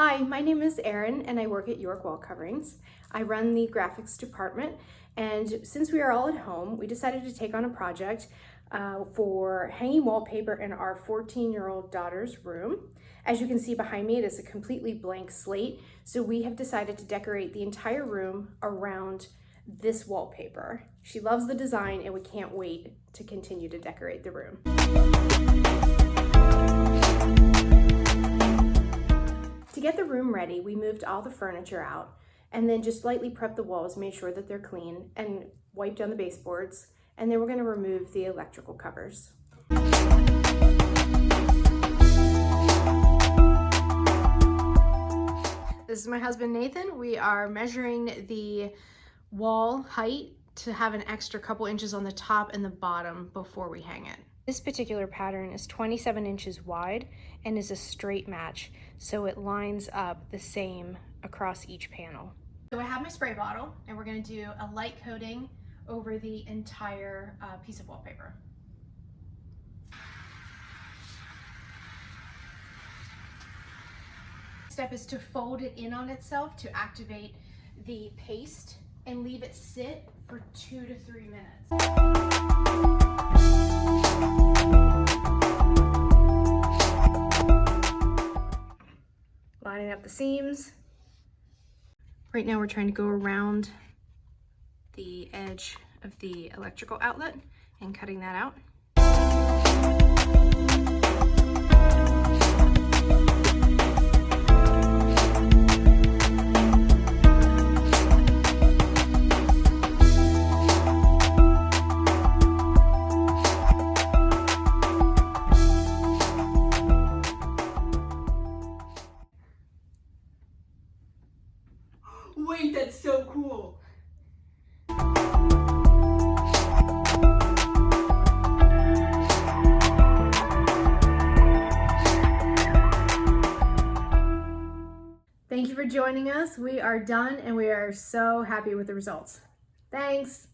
Hi, my name is Erin and I work at York Wall Coverings. I run the graphics department, and since we are all at home, we decided to take on a project for hanging wallpaper in our 14-year-old daughter's room. As you can see behind me, it is a completely blank slate, so we have decided to decorate the entire room around this wallpaper. She loves the design and we can't wait to continue to decorate the room. To get the room ready, we moved all the furniture out and then just lightly prepped the walls, made sure that they're clean, and wiped down the baseboards. And then we're going to remove the electrical covers. This is my husband Nathan. We are measuring the wall height to have an extra couple inches on the top and the bottom before we hang it. This particular pattern is 27 inches wide and is a straight match, so it lines up the same across each panel. So I have my spray bottle and we're going to do a light coating over the entire piece of wallpaper. Step is to fold it in on itself to activate the paste and leave it sit for 2 to 3 minutes. Lining up the seams. Right now we're trying to go around the edge of the electrical outlet and cutting that out. Wait, that's so cool. Thank you for joining us. We are done and we are so happy with the results. Thanks.